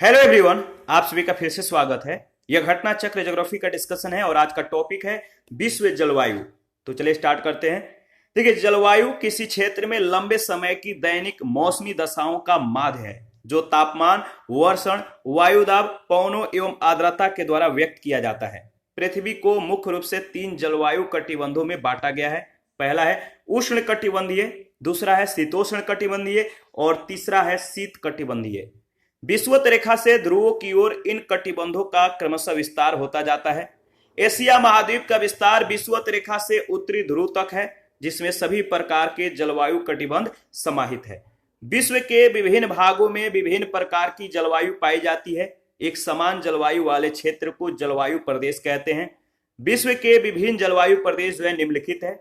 Hello everyone, आप सभी का फिर से स्वागत है। यह घटना चक्र ज्योग्राफी का डिस्कशन है और आज का टॉपिक है विश्व जलवायु। तो चलिए स्टार्ट करते हैं। देखिए, जलवायु किसी क्षेत्र में लंबे समय की दैनिक मौसमी दशाओं का माध्य है जो तापमान, वर्षण, वायुदाब, पवनों एवं आर्द्रता के द्वारा व्यक्त किया जाता है। पृथ्वी को मुख्य रूप से 3 जलवायु कटिबंधों में बांटा गया है। पहला है उष्ण कटिबंधीय, दूसरा है शीतोष्ण कटिबंधीय और तीसरा है शीत कटिबंधीय। विषुवत रेखा से ध्रुवों की ओर इन कटिबंधों का क्रमशः विस्तार होता जाता है। एशिया महाद्वीप का विस्तार विषुवत रेखा से उत्तरी ध्रुव तक है, जिसमें सभी प्रकार के जलवायु कटिबंध समाहित है। विश्व के विभिन्न भागों में विभिन्न प्रकार की जलवायु पाई जाती है। एक समान जलवायु वाले क्षेत्र को जलवायु प्रदेश कहते हैं। विश्व के विभिन्न जलवायु प्रदेश जो है निम्नलिखित है।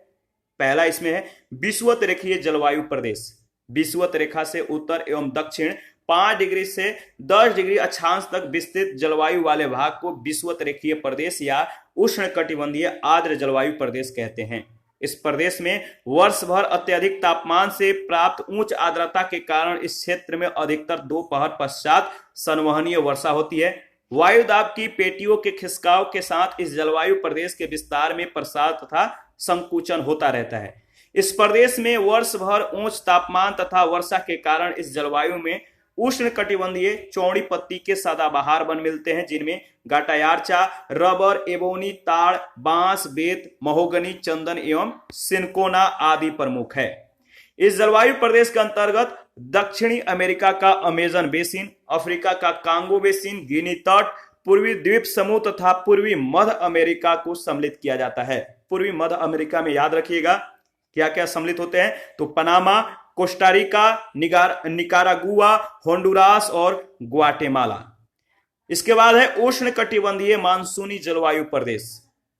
पहला इसमें है विषुवत रेखीय जलवायु प्रदेश। विषुवत रेखा से उत्तर एवं दक्षिण 5 डिग्री से 10 डिग्री अक्षांश तक विस्तृत जलवायु वाले भाग को विषुवत रेखीय प्रदेश या उष्ण कटिबंधीय आर्द्र जलवायु प्रदेश कहते हैं। इस प्रदेश में वर्ष भर अत्यधिक तापमान से प्राप्त उच्च आर्द्रता के कारण इस क्षेत्र में अधिकतर दोपहर पश्चात संवहनीय वर्षा होती है। वायुदाब की पेटियों के खिसकाव के साथ इस जलवायु प्रदेश के विस्तार में प्रसार तथा संकुचन होता रहता है। इस प्रदेश में वर्ष भर उच्च तापमान तथा वर्षा के कारण इस जलवायु में उष्ण कटिबंधीय चौड़ी पत्ती के सदाबहार वन मिलते हैं, जिनमें गाटायार्चा, रबर, एबोनी, ताड़, बांस, बेत, महोगनी, चंदन एवं सिनकोना आदि प्रमुख है। इस जलवायु प्रदेश के अंतर्गत दक्षिणी अमेरिका का अमेजन बेसिन, अफ्रीका का कांगो बेसिन, गिनी तट, पूर्वी द्वीप समूह तथा पूर्वी मध्य अमेरिका को सम्मिलित किया जाता है। पूर्वी मध्य अमेरिका में याद रखिएगा क्या क्या सम्मिलित होते हैं, तो पनामा, कोस्टारिका, निकारागुआ, होंडुरास और ग्वाटेमाला। इसके बाद है उष्ण कटिबंधीय मानसूनी जलवायु प्रदेश।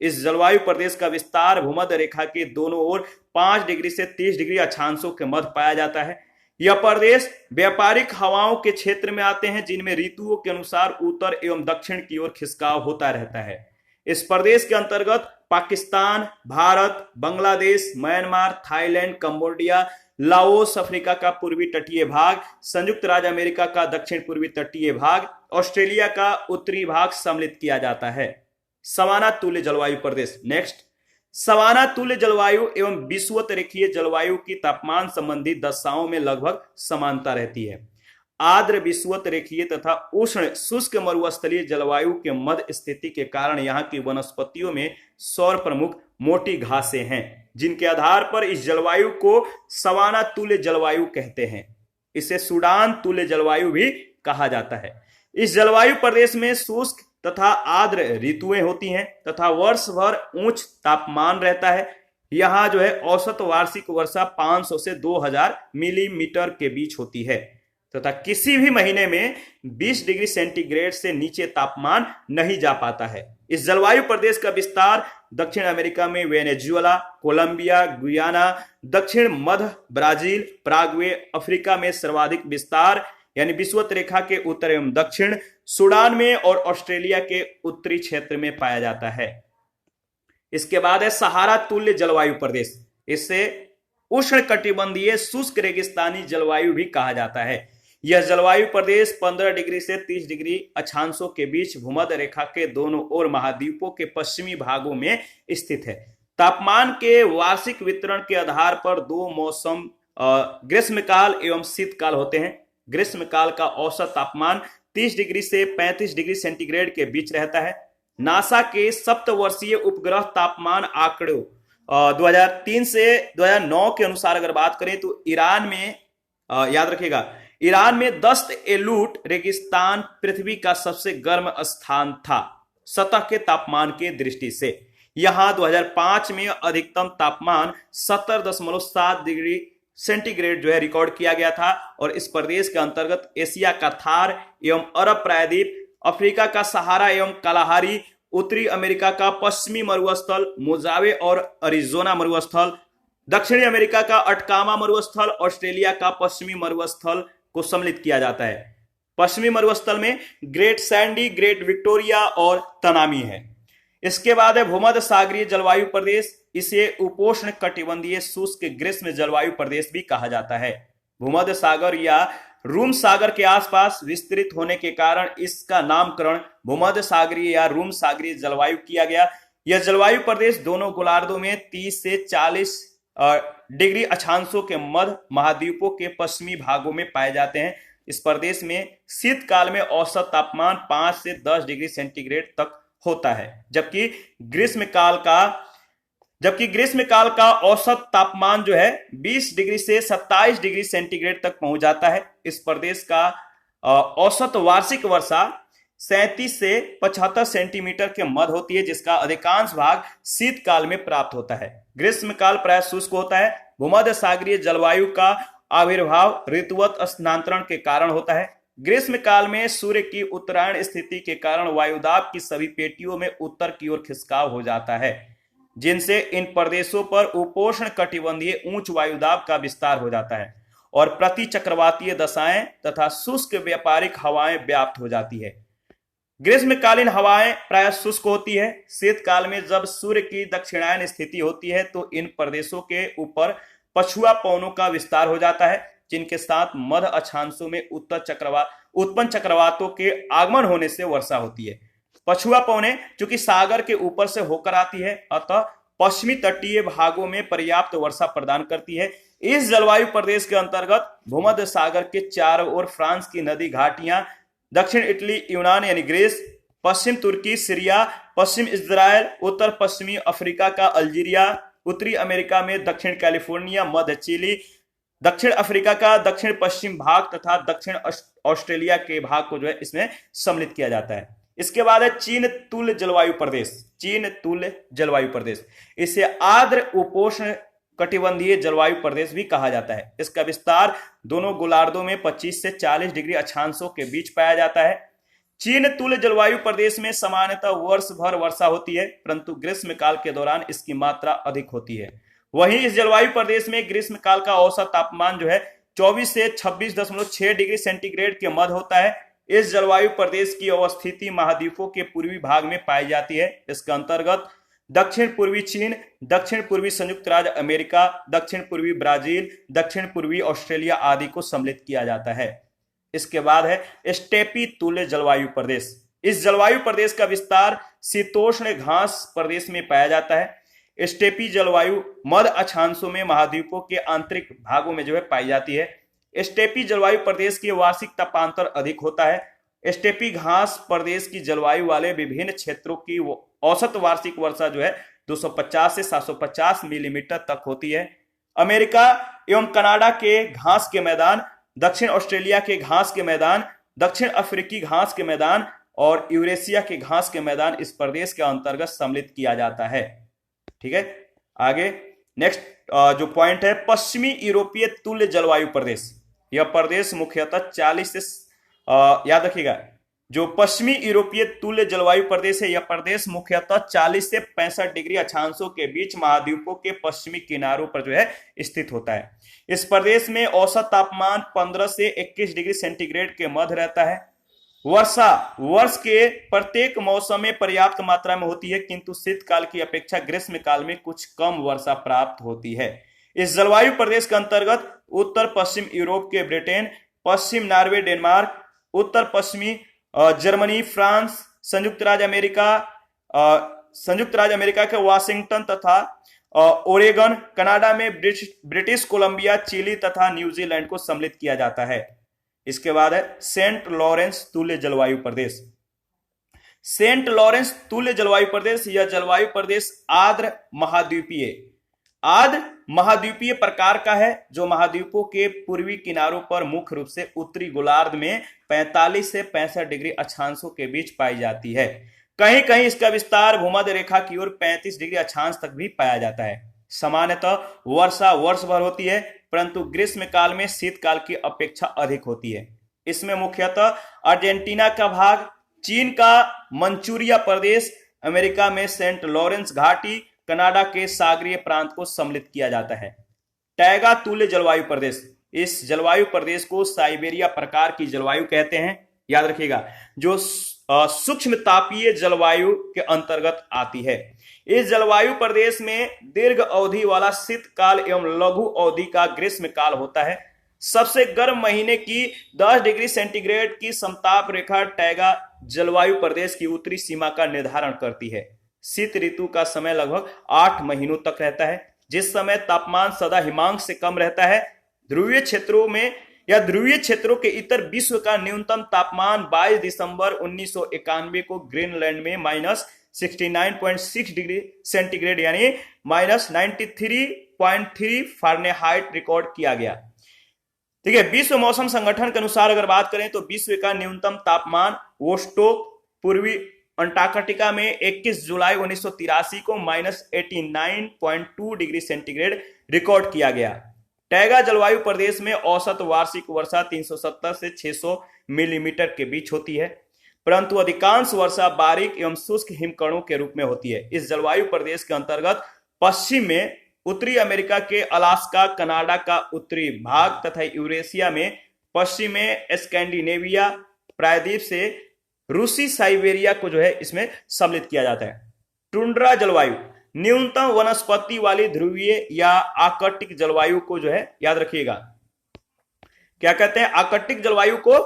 इस जलवायु प्रदेश का विस्तार भूमध्य रेखा के दोनों ओर 5 डिग्री से 30 डिग्री अक्षांशों के मध्य पाया जाता है। यह प्रदेश व्यापारिक हवाओं के क्षेत्र में आते हैं, जिनमें ऋतुओं के अनुसार उत्तर एवं दक्षिण की ओर खिसकाव होता रहता है। इस प्रदेश के अंतर्गत Pakistan, Bharat, Bangladesh, Myanmar, Thailand, Cambodia, Laos, Africa का पूर्वी तटीय भाग, संयुक्त राज्य अमेरिका का दक्षिण पूर्वी तटीय भाग, ऑस्ट्रेलिया का उत्तरी भाग सम्मिलित किया जाता है। सवाना तुल्य जलवायु प्रदेश। नेक्स्ट, सवाना तुल्य जलवायु एवं विषुवत रेखीय जलवायु की तापमान संबंधी दशाओं में लगभग समानता रहती है। आर्द्र विषुवत रेखीय तथा उष्ण शुष्क मरुस्थलीय जलवायु के मध्य स्थिति के कारण यहाँ की वनस्पतियों में सौर प्रमुख मोटी घासें हैं, जिनके आधार पर इस जलवायु को सवाना तुल्य जलवायु कहते हैं। इसे सूडान तुल्य जलवायु भी कहा जाता है। इस जलवायु प्रदेश में शुष्क तथा आर्द्र ऋतुएं होती हैं तथा वर्ष भर उच्च तापमान रहता है। यहाँ जो है औसत वार्षिक वर्षा 500 से 2000 मिलीमीटर के बीच होती है तथा किसी भी महीने में 20 डिग्री सेंटीग्रेड से नीचे तापमान नहीं जा पाता है। इस जलवायु प्रदेश का विस्तार दक्षिण अमेरिका में वेनेजुएला, कोलंबिया, गुयाना, दक्षिण मध्य ब्राजील, पराग्वे, अफ्रीका में सर्वाधिक विस्तार यानी विषुवत रेखा के उत्तर एवं दक्षिण, सूडान में और ऑस्ट्रेलिया के उत्तरी क्षेत्र में पाया जाता है। इसके बाद है सहारा तुल्य जलवायु प्रदेश। इससे उष्ण कटिबंधीय शुष्क रेगिस्तानी जलवायु भी कहा जाता है। यह जलवायु प्रदेश 15 डिग्री से 30 डिग्री अक्षांशों के बीच भूमध्य रेखा के दोनों ओर महाद्वीपों के पश्चिमी भागों में स्थित है। तापमान के वार्षिक वितरण के आधार पर 2 मौसम ग्रीष्मकाल एवं शीतकाल होते हैं। ग्रीष्मकाल का औसत तापमान 30 डिग्री से 35 डिग्री सेंटीग्रेड के बीच रहता है। नासा के सप्तवर्षीय उपग्रह तापमान आंकड़ों 2003 से 2009 के अनुसार अगर बात करें तो ईरान में याद रखिएगा, ईरान में दस्त एलूट रेगिस्तान पृथ्वी का सबसे गर्म स्थान था सतह के तापमान के दृष्टि से। यहां 2005 में अधिकतम तापमान 70.7 डिग्री सेंटीग्रेड जो है रिकॉर्ड किया गया था। और इस प्रदेश के अंतर्गत एशिया का थार एवं अरब प्रायद्वीप, अफ्रीका का सहारा एवं कालाहारी, उत्तरी अमेरिका का पश्चिमी मरुस्थल मोजावे और अरिजोना मरुस्थल, दक्षिणी अमेरिका का अटकामा मरुस्थल, ऑस्ट्रेलिया का पश्चिमी मरुस्थल को सम्मिलित किया जाता है। पश्चिमी मरुस्थल में ग्रेट सैंडी, ग्रेट विक्टोरिया और तनामी है। इसके बाद है भूमध्य सागरीय जलवायु प्रदेश। इसे उपोष्ण कटिबंधीय शुष्क ग्रीष्म जलवायु प्रदेश भी कहा जाता है। भूमध्य सागर या रूम सागर के आसपास विस्तृत होने के कारण इसका नामकरण भूमध्य सागरीय या रूम सागरीय जलवायु किया गया। यह जलवायु प्रदेश दोनों गोलार्धों में 30 से 40 डिग्री अक्षांशों के मध्य महाद्वीपों के पश्चिमी भागों में पाए जाते हैं। इस प्रदेश में शीतकाल में औसत तापमान 5 से 10 डिग्री सेंटीग्रेड तक होता है, जबकि ग्रीष्म काल का औसत तापमान जो है 20 डिग्री से 27 डिग्री सेंटीग्रेड तक पहुंच जाता है। इस प्रदेश का औसत वार्षिक वर्षा 37 से 75 सेंटीमीटर के मध्य होती है, जिसका अधिकांश भाग शीतकाल में प्राप्त होता है। ग्रीष्म काल प्राय शुष्क होता है। भूमध्य सागरीय जलवायु का आविर्भाव ऋतुवत स्थानांतरण के कारण होता है। ग्रीष्म काल में सूर्य की उत्तरायण स्थिति के कारण वायुदाब की सभी पेटियों में उत्तर की ओर खिसकाव हो जाता है, जिनसे इन प्रदेशों पर उपोष्ण कटिबंधीय उच्च वायुदाब का विस्तार हो जाता है और प्रति चक्रवातीय दशाएं तथा शुष्क व्यापारिक हवाएं व्याप्त हो जाती है। ग्रीष्मकालीन हवाएं प्राय शुष्क होती है। शीतकाल में जब सूर्य की दक्षिणायन स्थिति होती है तो इन प्रदेशों के ऊपर पछुआ पवनों का विस्तार हो जाता है, जिनके साथ मध्य अक्षांशों में उत्पन्न चक्रवातों के आगमन होने से वर्षा होती है। पछुआ पवनें चूंकि सागर के ऊपर से होकर आती है, अतः पश्चिमी तटीय भागों में पर्याप्त वर्षा प्रदान करती है। इस जलवायु प्रदेश के अंतर्गत भूमध्य सागर के चारों ओर फ्रांस की नदी घाटियां, दक्षिण इटली यूनान यानी ग्रीस, पश्चिम तुर्की सीरिया, पश्चिम इजराइल, उत्तर पश्चिमी अफ्रीका का अल्जीरिया, उत्तरी अमेरिका में दक्षिण कैलिफोर्निया, मध्य चिली, दक्षिण अफ्रीका का दक्षिण पश्चिम भाग तथा दक्षिण ऑस्ट्रेलिया के भाग को जो है इसमें सम्मिलित किया जाता है। इसके बाद है चीन तुल्य जलवायु प्रदेश। चीन तुल्य जलवायु प्रदेश, इसे आर्द्र उपोष्ण कटिबंधीय जलवायु प्रदेश भी कहा जाता है। इसका विस्तार दोनों गोलार्धों में 25 से 40 डिग्री अक्षांशों के बीच पाया जाता है। चीन तुल्य जलवायु प्रदेश में सामान्यतः वर्ष भर वर्षा होती है, परंतु ग्रीष्म काल के दौरान इसकी मात्रा अधिक होती है। वहीं इस जलवायु प्रदेश में ग्रीष्म काल का औसत तापमान जो है 24 से 26.6 डिग्री सेंटीग्रेड के मध्य होता है। इस जलवायु प्रदेश की अवस्थिति महाद्वीपों के पूर्वी भाग में पाई जाती है। इसके अंतर्गत दक्षिण पूर्वी चीन, दक्षिण पूर्वी संयुक्त राज्य अमेरिका, दक्षिण पूर्वी ब्राजील, दक्षिण पूर्वी ऑस्ट्रेलिया आदि को सम्मिलित किया जाता है। इसके बाद है स्टेपी तुल्य जलवायु प्रदेश। इस जलवायु प्रदेश का विस्तार शीतोष्ण घास प्रदेश में पाया जाता है। स्टेपी जलवायु मध्य अक्षांशों में महाद्वीपों के आंतरिक भागों में जो है पाई जाती है। स्टेपी जलवायु प्रदेश की वार्षिक तापांतर अधिक होता है। स्टेपी घास प्रदेश की जलवायु वाले विभिन्न क्षेत्रों की औसत वार्षिक वर्षा जो है 250 से 750 मिलीमीटर तक होती है। अमेरिका एवं कनाडा के घास के मैदान, दक्षिण ऑस्ट्रेलिया के घास के मैदान, दक्षिण अफ्रीकी घास के मैदान और यूरेशिया के घास के मैदान इस प्रदेश के अंतर्गत सम्मिलित किया जाता है। ठीक है, आगे नेक्स्ट जो पॉइंट है पश्चिमी यूरोपीय तुल्य जलवायु प्रदेश। यह प्रदेश मुख्यतः 40 से याद रखिएगा, जो पश्चिमी यूरोपीय तुल्य जलवायु प्रदेश है, यह प्रदेश मुख्यतः 40 से 65 डिग्री अक्षांशों के बीच महाद्वीपों के पश्चिमी किनारों पर जो है स्थित होता है। इस प्रदेश में औसत तापमान 15 से 21 डिग्री सेंटीग्रेड के मध्य रहता है। वर्षा वर्ष के प्रत्येक मौसम में पर्याप्त मात्रा में होती है, किंतु शीतकाल की अपेक्षा ग्रीष्म काल में कुछ कम वर्षा प्राप्त होती है। इस जलवायु प्रदेश के अंतर्गत उत्तर पश्चिम यूरोप के ब्रिटेन, पश्चिम नॉर्वे, डेनमार्क, उत्तर पश्चिमी जर्मनी, फ्रांस, संयुक्त राज्य अमेरिका के वाशिंगटन तथा ओरेगन, कनाडा में ब्रिटिश कोलंबिया, चिली तथा न्यूजीलैंड को सम्मिलित किया जाता है। इसके बाद है सेंट लॉरेंस तुल्य जलवायु प्रदेश। सेंट लॉरेंस तुल्य जलवायु प्रदेश, यह जलवायु प्रदेश आर्द्र महाद्वीपीय प्रकार का है, जो महाद्वीपों के पूर्वी किनारों पर मुख्य रूप से उत्तरी गोलार्ध में 45 से 65 डिग्री अक्षांशों के बीच पाई जाती है। कहीं कहीं इसका विस्तार भूमध्य रेखा की ओर 35 डिग्री अक्षांश तक भी पाया जाता है। सामान्यतः वर्षा वर्ष भर होती है, परंतु ग्रीष्म काल में शीतकाल की अपेक्षा अधिक होती है। इसमें मुख्यतः अर्जेंटीना का भाग, चीन का मंचूरिया प्रदेश, अमेरिका में सेंट लॉरेंस घाटी, कनाडा के सागरीय प्रांत को सम्मिलित किया जाता है। टैगा तुल्य जलवायु प्रदेश, इस जलवायु प्रदेश को साइबेरिया प्रकार की जलवायु कहते हैं, याद रखिएगा, जो सूक्ष्म तापीय जलवायु के अंतर्गत आती है। इस जलवायु प्रदेश में दीर्घ अवधि वाला शीतकाल एवं लघु अवधि का ग्रीष्म काल होता है। सबसे गर्म महीने की 10 डिग्री सेंटीग्रेड की समताप रेखा टैगा जलवायु प्रदेश की उत्तरी सीमा का निर्धारण करती है। शीत ऋतु का समय लगभग 8 महीनों तक रहता है, जिस समय तापमान सदा हिमांक से कम रहता है। ध्रुवीय क्षेत्रों में या ध्रुवीय क्षेत्रों के इतर विश्व का न्यूनतम तापमान 22 दिसंबर 1991 को ग्रीनलैंड में -69.6 डिग्री सेंटीग्रेड यानी -93.3 फारेनहाइट रिकॉर्ड किया गया। ठीक है, विश्व मौसम संगठन के अनुसार अगर बात करें तो विश्व का न्यूनतम तापमान वोस्टोक पूर्वी अंटार्कटिका में 21 जुलाई 1983 को -89.2 डिग्री सेंटीग्रेड रिकॉर्ड किया गया। टैगा जलवायु प्रदेश में औसत वार्षिक वर्षा 370 से 600 मिलीमीटर के बीच होती है, परंतु अधिकांश वर्षा बारीक एवं शुष्क हिमकणों के रूप में होती है। इस जलवायु प्रदेश के अंतर्गत पश्चिम में उत्तरी अमेरिका के अलास्का, कनाडा का उत्तरी भाग तथा यूरेशिया में पश्चिम में स्कैंडिनेविया प्रायद्वीप से रूसी साइबेरिया को जो है इसमें सम्मिलित किया जाता है। टुंड्रा जलवायु न्यूनतम वनस्पति वाली ध्रुवीय या आर्कटिक जलवायु को जो है याद रखिएगा, क्या कहते हैं? आर्कटिक जलवायु को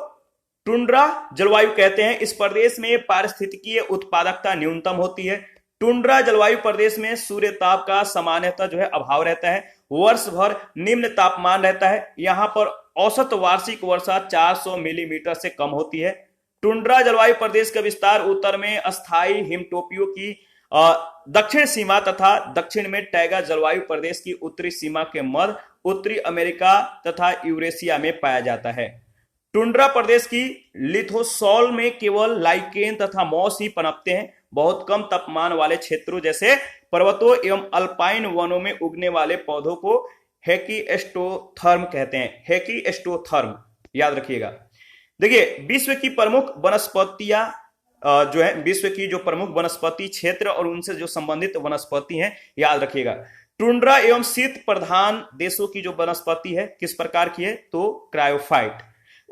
टुंड्रा जलवायु कहते हैं। इस प्रदेश में पारिस्थितिकीय उत्पादकता न्यूनतम होती है। टुंड्रा जलवायु प्रदेश में सूर्य ताप का सामान्यतः जो है अभाव रहता है। वर्ष भर निम्न तापमान रहता है। यहां पर औसत वार्षिक वर्षा 400 मिलीमीटर से कम होती है। टुंड्रा जलवायु प्रदेश का विस्तार उत्तर में अस्थायी हिमटोपियों की दक्षिण सीमा तथा दक्षिण में टैगा जलवायु प्रदेश की उत्तरी सीमा के मध्य उत्तरी अमेरिका तथा यूरेशिया में पाया जाता है। टुंड्रा प्रदेश की लिथोसॉल में केवल लाइकेन तथा मॉस ही पनपते हैं। बहुत कम तापमान वाले क्षेत्रों जैसे पर्वतों एवं अल्पाइन वनों में उगने वाले पौधों को हेकिस्टोथर्म कहते हैं। हेकिस्टोथर्म याद रखिएगा। देखिए, विश्व की प्रमुख वनस्पतियां जो है, विश्व की जो प्रमुख वनस्पति क्षेत्र और उनसे जो संबंधित वनस्पति हैं याद रखिएगा। टुंड्रा एवं शीत प्रधान देशों की जो वनस्पति है किस प्रकार की है? तो क्रायोफाइट।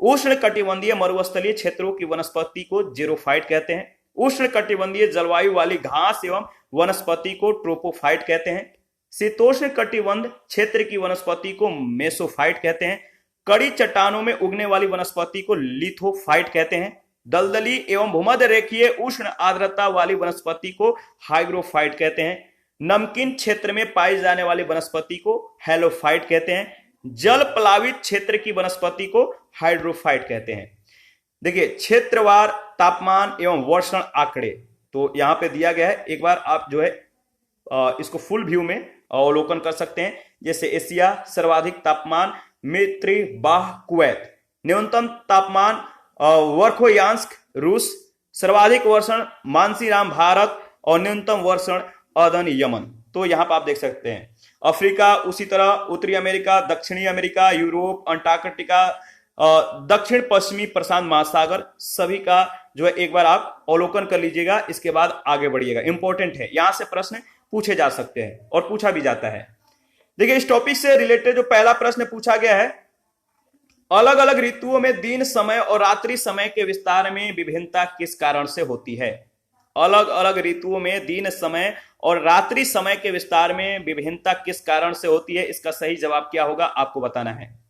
उष्ण कटिबंधीय मरुस्थलीय क्षेत्रों की वनस्पति को जेरोफाइट कहते हैं। उष्ण कटिबंधीय जलवायु वाली घास एवं वनस्पति को ट्रोपोफाइट कहते हैं। शीतोष्ण कटिबंध क्षेत्र की वनस्पति को मेसोफाइट कहते हैं। कड़ी चट्टानों में उगने वाली वनस्पति को लिथोफाइट कहते हैं। दलदली एवं भूमध्य रेखीय उष्ण आर्द्रता वाली वनस्पति को हाइग्रोफाइट कहते हैं। नमकीन क्षेत्र में पाई जाने वाली वनस्पति को हेलोफाइट कहते हैं। जल प्लावित क्षेत्र की वनस्पति को हाइड्रोफाइट कहते हैं। देखिए, क्षेत्रवार तापमान एवं वर्षण आंकड़े तो यहां पे दिया गया है। एक बार आप जो है इसको फुल व्यू में अवलोकन कर सकते हैं। जैसे एशिया सर्वाधिक तापमान मित्री बाह कुवैत, न्यूनतम तापमान वर्खोयांस्क रूस, सर्वाधिक वर्षण मानसीराम भारत और न्यूनतम वर्षण अदन यमन। तो यहां पर आप देख सकते हैं अफ्रीका, उसी तरह उत्तरी अमेरिका, दक्षिणी अमेरिका, यूरोप, अंटार्कटिका, दक्षिण पश्चिमी प्रशांत महासागर, सभी का जो है एक बार आप अवलोकन कर लीजिएगा। इसके बाद आगे बढ़िएगा, इंपॉर्टेंट है, यहां से प्रश्न पूछे जा सकते हैं और पूछा भी जाता है। देखिए, इस टॉपिक से रिलेटेड जो पहला प्रश्न पूछा गया है, अलग अलग ऋतुओं में दिन समय और रात्रि समय के विस्तार में विभिन्नता किस कारण से होती है? अलग अलग ऋतुओं में दिन समय और रात्रि समय के विस्तार में विभिन्नता किस कारण से होती है? इसका सही जवाब क्या होगा आपको बताना है।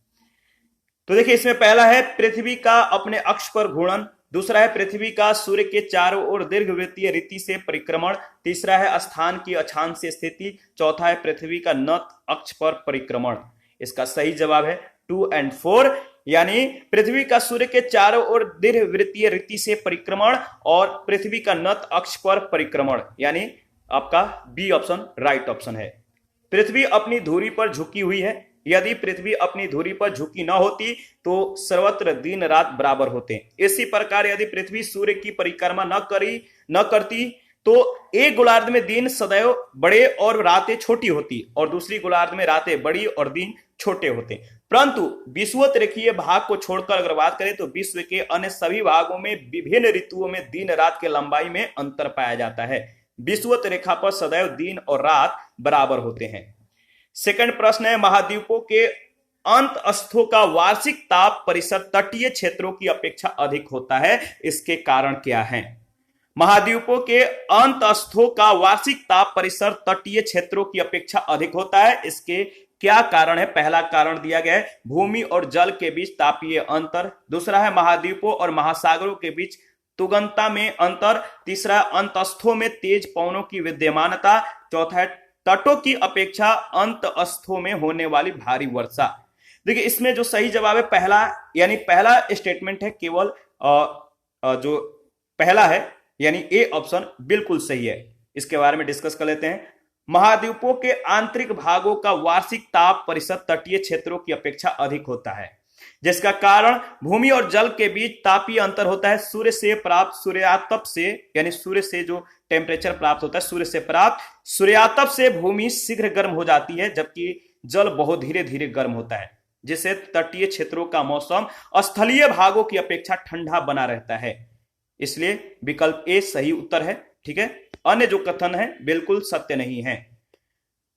तो देखिए, इसमें पहला है पृथ्वी का अपने अक्ष पर घूर्णन, दूसरा है पृथ्वी का सूर्य के चारों ओर दीर्घवृत्तीय रीति से परिक्रमण, तीसरा है स्थान की अक्षांशीय स्थिति, चौथा है पृथ्वी का नत अक्ष पर परिक्रमण। इसका सही जवाब है 2 और 4, यानी पृथ्वी का सूर्य के चारों ओर दीर्घवृत्तीय रीति से परिक्रमण और पृथ्वी का नत अक्ष पर परिक्रमण, यानी आपका बी ऑप्शन राइट ऑप्शन है। पृथ्वी अपनी धुरी पर झुकी हुई है। यदि पृथ्वी अपनी धुरी पर झुकी न होती तो सर्वत्र दिन रात बराबर होते। इसी प्रकार यदि पृथ्वी सूर्य की परिक्रमा न करती तो एक गोलार्ध में दिन सदैव बड़े और रातें छोटी होती और दूसरी गोलार्ध में रातें बड़ी और दिन छोटे होते। परंतु विषुवत रेखीय भाग को छोड़कर अगर बात करें तो विश्व के अन्य सभी भागों में विभिन्न ऋतुओं में दिन रात के लंबाई में अंतर पाया जाता है। विषुवत रेखा पर सदैव दिन और रात बराबर होते हैं। सेकंड प्रश्न है, महाद्वीपों के अंतस्थों का वार्षिक ताप परिसर तटीय क्षेत्रों की अपेक्षा अधिक होता है, इसके कारण क्या है? महाद्वीपों के अंतस्थों का वार्षिक ताप परिसर तटीय क्षेत्रों की अपेक्षा अधिक होता है, इसके क्या कारण है? पहला कारण दिया गया है भूमि और जल के बीच तापीय अंतर, दूसरा है महाद्वीपों और महासागरों के बीच तुगनता में अंतर, तीसरा अंतस्थों में तेज पवनों की विद्यमानता, चौथा है तटों की अपेक्षा अंतस्थों में होने वाली भारी वर्षा। देखिए इसमें जो सही जवाब है पहला, यानी पहला स्टेटमेंट है केवल जो पहला है यानी ए ऑप्शन बिल्कुल सही है। इसके बारे में डिस्कस कर लेते हैं। महाद्वीपों के आंतरिक भागों का वार्षिक ताप परिषद तटीय क्षेत्रों की अपेक्षा अधिक होता है, जिसका कारण भूमि और जल के बीच तापीय अंतर होता है। सूर्य से प्राप्त सूर्यातप से, यानी सूर्य से जो टेम्परेचर प्राप्त होता है सूर्य से प्राप्त सूर्यातप से भूमि शीघ्र गर्म हो जाती है, जबकि जल बहुत धीरे धीरे गर्म होता है, जिससे तटीय क्षेत्रों का मौसम स्थलीय भागों की अपेक्षा ठंडा बना रहता है। इसलिए विकल्प ए सही उत्तर है। ठीक है, अन्य जो कथन है बिल्कुल सत्य नहीं है।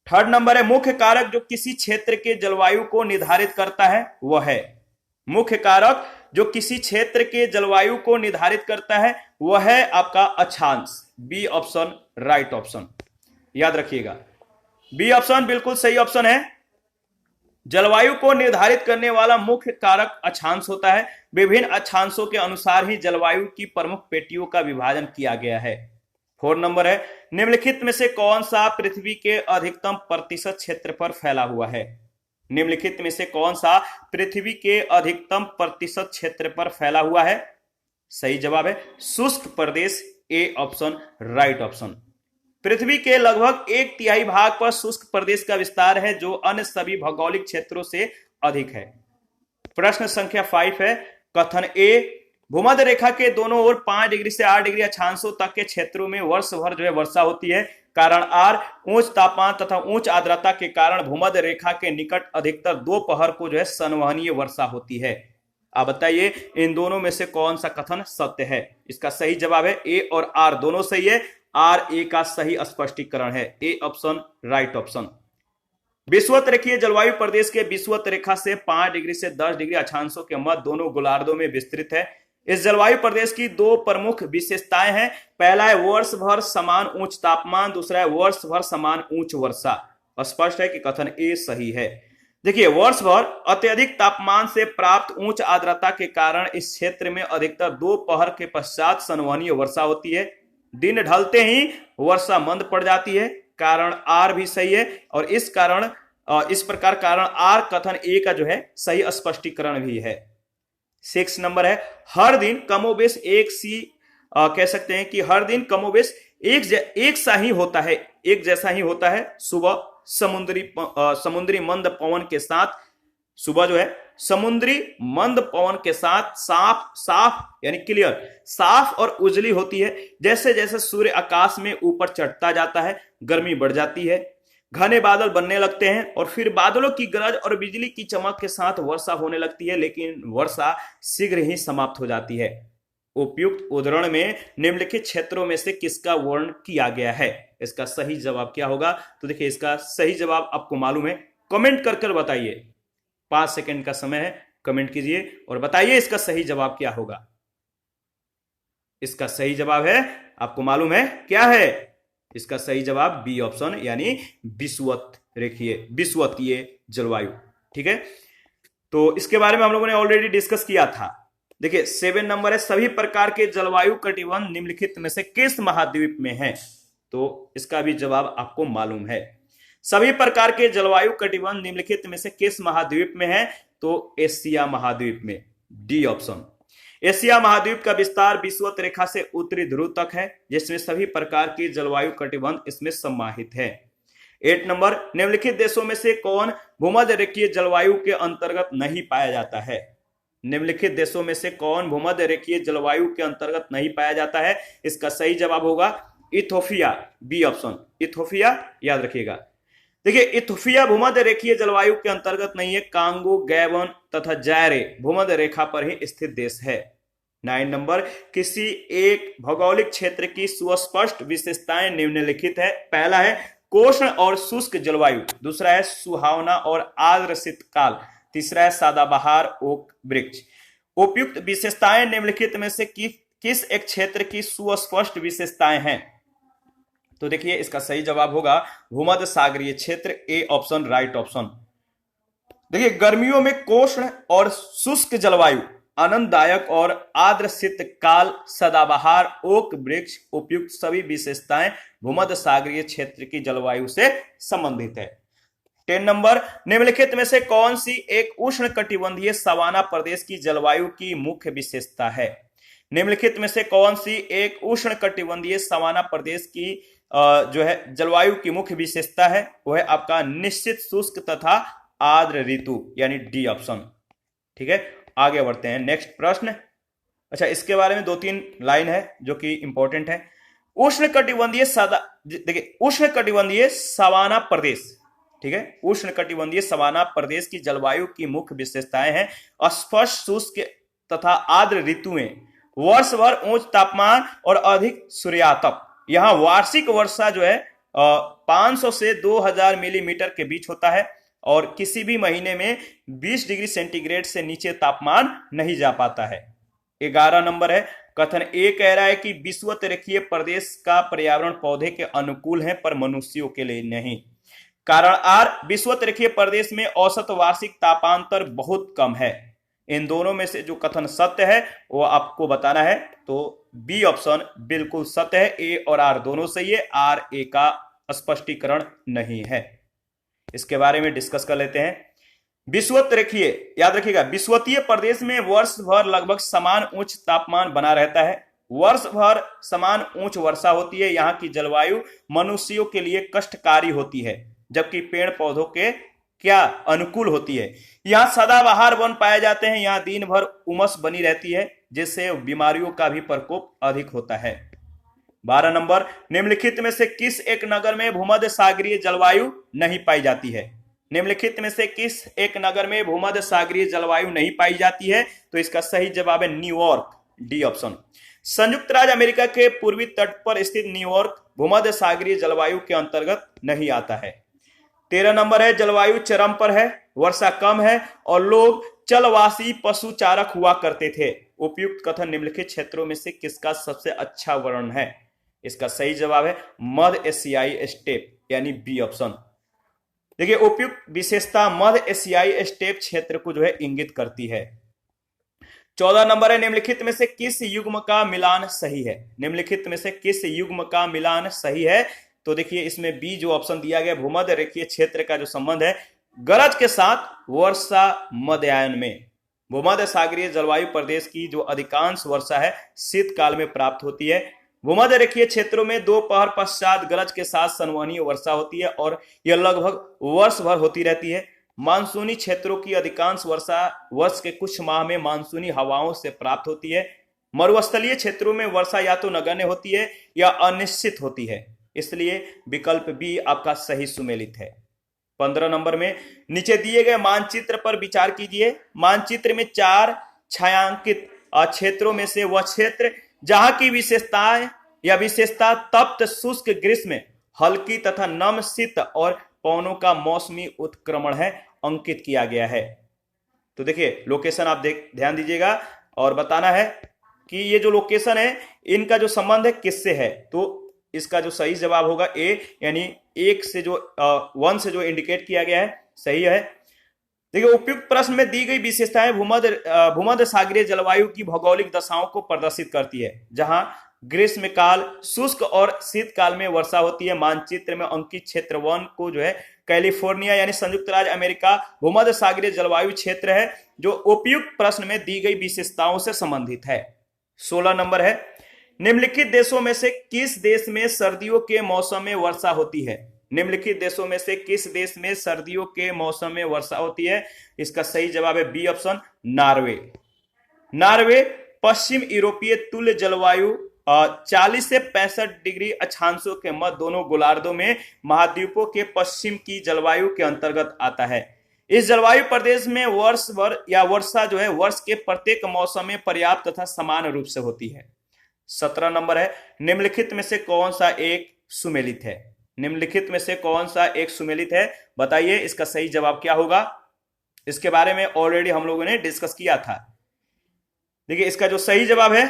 थर्ड नंबर है मुख्य कारक जो किसी क्षेत्र के जलवायु को निर्धारित करता है वह है, मुख्य कारक जो किसी क्षेत्र के जलवायु को निर्धारित करता है वह है आपका अक्षांश। बी ऑप्शन राइट ऑप्शन, याद रखिएगा बी ऑप्शन बिल्कुल सही ऑप्शन है। जलवायु को निर्धारित करने वाला मुख्य कारक अक्षांश होता है। विभिन्न अक्षांशों के अनुसार ही जलवायु की प्रमुख पेटियों का विभाजन किया गया है। 4 नंबर है निम्नलिखित में से कौन सा पृथ्वी के अधिकतम प्रतिशत क्षेत्र पर फैला हुआ है? निम्नलिखित में से कौन सा पृथ्वी के अधिकतम प्रतिशत क्षेत्र पर फैला हुआ है? सही जवाब है शुष्क प्रदेश, ए ऑप्शन राइट ऑप्शन। पृथ्वी के लगभग 1/3 भाग पर शुष्क प्रदेश का विस्तार है, जो अन्य सभी भौगोलिक क्षेत्रों से अधिक है। प्रश्न संख्या 5 है कथन ए भूमध्य रेखा के दोनों ओर 5 डिग्री से 8 डिग्री अक्षांशों तक के क्षेत्रों में वर्ष भर जो है वर्षा होती है। कारण आर उच्च तापमान तथा उच्च आर्द्रता के कारण भूमध्य रेखा के निकट अधिकतर दोपहर को जो है संवहनीय वर्षा होती है। आप बताइए इन दोनों में से कौन सा कथन सत्य है? इसका सही जवाब है ए और आर दोनों सही है। आर ए का सही स्पष्टीकरण है, ए ऑप्शन राइट ऑप्शन। विषुवत रेखीय जलवायु प्रदेश के विषुवत रेखा से 5 डिग्री से 10 डिग्री अक्षांशों के मध्य दोनों गोलार्धों में विस्तृत है। इस जलवायु प्रदेश की 2 प्रमुख विशेषताएं हैं। पहला है वर्ष भर समान उच्च तापमान, दूसरा है वर्ष भर समान उच्च वर्षा। स्पष्ट है कि कथन ए सही है। देखिए वर्ष भर अत्यधिक तापमान से प्राप्त उच्च आर्द्रता के कारण इस क्षेत्र में अधिकतर दोपहर के पश्चात संवहनीय वर्षा होती है। दिन ढलते ही वर्षा मंद पड़ जाती है। कारण आर भी सही है और इस प्रकार कारण आर कथन ए का जो है सही स्पष्टीकरण भी है। 6 नंबर है हर दिन कमोबेश कह सकते हैं कि हर दिन कमोबेश एक सा ही होता है, एक जैसा ही होता है। सुबह समुद्री मंद पवन के साथ, सुबह जो है समुद्री मंद पवन के साथ साफ यानी क्लियर, साफ और उजली होती है। जैसे जैसे सूर्य आकाश में ऊपर चढ़ता जाता है गर्मी बढ़ जाती है, घने बादल बनने लगते हैं और फिर बादलों की गरज और बिजली की चमक के साथ वर्षा होने लगती है, लेकिन वर्षा शीघ्र ही समाप्त हो जाती है। उपयुक्त उदाहरण में निम्नलिखित क्षेत्रों में से किसका वर्णन किया गया है? इसका सही जवाब क्या होगा? तो देखिए इसका सही जवाब आपको मालूम है, कमेंट कर बताइए। 5 सेकंड का समय है, कमेंट कीजिए और बताइए इसका सही जवाब क्या होगा। इसका सही जवाब है, आपको मालूम है क्या है? इसका सही जवाब बी ऑप्शन यानी विषुवतीय जलवायु। ठीक है, तो इसके बारे में हम लोगों ने ऑलरेडी डिस्कस किया था। देखिए 7 नंबर है सभी प्रकार के जलवायु कटिबंध निम्नलिखित में से किस महाद्वीप में है? तो इसका भी जवाब आपको मालूम है। सभी प्रकार के जलवायु कटिबंध निम्नलिखित में से किस महाद्वीप में है? तो एशिया महाद्वीप में, डी ऑप्शन। एशिया महाद्वीप का विस्तार विषुवत रेखा से उत्तरी ध्रुव तक है, जिसमें सभी प्रकार की जलवायु कटिबंध इसमें समाहित है। 8 नंबर निम्नलिखित देशों में से कौन भूमध्य रेखीय जलवायु के अंतर्गत नहीं पाया जाता है? निम्नलिखित देशों में से कौन भूमध्य रेखीय जलवायु के अंतर्गत नहीं पाया जाता है? इसका सही जवाब होगा इथोपिया, बी ऑप्शन। इथोपिया याद रखिएगा। देखिए इथोपिया भूमध्य रेखीय जलवायु के अंतर्गत नहीं है। कांगो, गैबन तथा जायरे भूमध्य रेखा पर ही स्थित देश है। 9 नंबर किसी एक भौगोलिक क्षेत्र की सुस्पष्ट विशेषताएं निम्नलिखित है। पहला है कोष्ण और शुष्क जलवायु, दूसरा है सुहावना और आर्द्र शीतकाल, तीसरा है सदाबहार ओक वृक्ष। उपयुक्त विशेषताएं निम्नलिखित में से किस एक क्षेत्र की सुस्पष्ट विशेषताएं हैं? तो देखिए इसका सही जवाब होगा भूमध्य सागरीय क्षेत्र, ए ऑप्शन राइट ऑप्शन। देखिए गर्मियों में कोष्ण और शुष्क जलवायु, आनंददायक और आर्द्र शीतकाल, सदाबहार, ओक वृक्ष उपयुक्त सभी विशेषताएं भूमध्य सागरीय क्षेत्र की जलवायु से संबंधित है। 10 नंबर, निम्नलिखित में से कौन सी एक उष्णकटिबंधीय सवाना प्रदेश की जलवायु की मुख्य विशेषता है? निम्नलिखित में से कौन सी एक उष्णकटिबंधीय सवाना प्रदेश की जो है जलवायु की मुख्य विशेषता है? वो है आपका निश्चित शुष्क तथा आर्द्र ऋतु, यानी डी ऑप्शन। ठीक है, आगे बढ़ते हैं नेक्स्ट प्रश्न। अच्छा, इसके बारे में 2-3 लाइन है जो कि इंपॉर्टेंट है। उष्णकटिबंधीय देखिए उष्णकटिबंधीय सवाना प्रदेश, ठीक है, उष्णकटिबंधीय सवाना प्रदेश की जलवायु की मुख्य विशेषताएं हैं स्पष्ट शुष्क तथा आर्द्र ऋतुएं, वर्ष भर उच्च तापमान और अधिक सूर्यातप। यहां वार्षिक वर्षा जो है 500 से 2000 मिलीमीटर के बीच होता है और किसी भी महीने में 20 डिग्री सेंटीग्रेड से नीचे तापमान नहीं जा पाता है। 11 नंबर है, कथन ए कह रहा है कि विषुवत-रेखीय प्रदेश का पर्यावरण पौधे के अनुकूल है पर मनुष्यों के लिए नहीं। कारण आर, विषुवत-रेखीय प्रदेश में औसत वार्षिक तापांतर बहुत कम है। इन दोनों में से जो कथन सत्य है वो आपको बताना है, तो बी ऑप्शन बिल्कुल सत्य है। ए और आर दोनों सही है, आर ए का स्पष्टीकरण नहीं है। इसके बारे में डिस्कस कर लेते हैं। विषुवत रेखीय, याद रखिएगा, विषुवतीय प्रदेश में वर्ष भर लगभग समान उच्च तापमान बना रहता है, वर्ष भर समान उच्च वर्षा होती है। यहाँ की जलवायु मनुष्यों के लिए कष्टकारी होती है जबकि पेड़ पौधों के क्या अनुकूल होती है। यहाँ सदाबहार वन पाए जाते हैं, यहाँ दिन भर उमस बनी रहती है जिससे बीमारियों का भी प्रकोप अधिक होता है। 12 नंबर, निम्नलिखित में से किस एक नगर में भूमध्य सागरीय जलवायु नहीं पाई जाती है? निम्नलिखित में से किस एक नगर में भूमध्य सागरीय जलवायु नहीं पाई जाती है? तो इसका सही जवाब है न्यूयॉर्क, डी ऑप्शन। संयुक्त राज्य अमेरिका के पूर्वी तट पर स्थित न्यूयॉर्क भूमध्य सागरीय जलवायु के अंतर्गत नहीं आता है। 13 नंबर है, जलवायु चरम पर है, वर्षा कम है और लोग चलवासी पशु चारक हुआ करते थे। उपयुक्त कथन निम्नलिखित क्षेत्रों में से किसका सबसे अच्छा वर्णन है? इसका सही जवाब है मध्य एशियाई स्टेप, यानी बी ऑप्शन। देखिए उपयुक्त विशेषता मध्य एशियाई स्टेप क्षेत्र को जो है इंगित करती है। 14 नंबर है, निम्नलिखित में से किस युग्म का मिलान सही है? निम्नलिखित में से किस युग्म का मिलान सही है? तो देखिए इसमें बी जो ऑप्शन दिया गया, भूमध्य रेखीय क्षेत्र का जो संबंध है गरज के साथ वर्षा मध्याह्न में। भूमध्य सागरीय जलवायु प्रदेश की जो अधिकांश वर्षा है शीतकाल में प्राप्त होती है। भूमध्य रेखीय क्षेत्रों में दोपहर पश्चात गरज के साथ संवहनीय वर्षा होती है और यह लगभग वर्ष भर होती रहती है। मानसूनी क्षेत्रों की अधिकांश वर्षा वर्ष के कुछ माह में मानसूनी हवाओं से प्राप्त होती है। मरुस्थलीय क्षेत्रों में वर्षा या तो नगण्य होती है या अनिश्चित होती है, इसलिए विकल्प बी आपका सही सुमेलित है। 15 नंबर में नीचे दिए गए मानचित्र पर विचार कीजिए। मानचित्र में 4 छायांकित क्षेत्रों में से वह क्षेत्र जहां की विशेषताएं या विशेषता तप्त शुष्क ग्रीष्म, हल्की तथा नम शीत और पवनों का मौसमी उत्क्रमण है अंकित किया गया है। तो देखिए लोकेशन आप ध्यान दीजिएगा और बताना है कि ये जो लोकेशन है इनका जो संबंध है किससे है। तो इसका जो सही जवाब होगा ए, यानी 1 से जो 1 से जो इंडिकेट किया गया है सही है। देखिए उपयुक्त प्रश्न में दी गई विशेषताएं भूमध्य सागरीय जलवायु की भौगोलिक दशाओं को प्रदर्शित करती है, जहां ग्रीष्म काल, शुष्क और शीतकाल में वर्षा होती है। मानचित्र में अंकित क्षेत्र 1 को जो है कैलिफोर्निया यानी संयुक्त राज्य अमेरिका भूमध्य सागरीय जलवायु क्षेत्र है जो उपयुक्त प्रश्न में दी गई विशेषताओं से संबंधित है। 16 नंबर है, निम्नलिखित देशों में से किस देश में सर्दियों के मौसम में वर्षा होती है? निम्नलिखित देशों में से किस देश में सर्दियों के मौसम में वर्षा होती है? इसका सही जवाब है बी ऑप्शन, नार्वे। नार्वे पश्चिम यूरोपीय तुल्य जलवायु 40 से 65 डिग्री अक्षांशों के मध्य दोनों गोलार्धों में महाद्वीपों के पश्चिम की जलवायु के अंतर्गत आता है। इस जलवायु प्रदेश में वर्ष भर या वर्षा जो है वर्ष के प्रत्येक मौसम में पर्याप्त तथा समान रूप से होती है। 17 नंबर है, निम्नलिखित में से कौन सा एक सुमेलित है? निम्नलिखित में से कौन सा एक सुमेलित है बताइए, इसका सही जवाब क्या होगा? इसके बारे में ऑलरेडी हम लोगों ने डिस्कस किया था। देखिए इसका जो सही जवाब है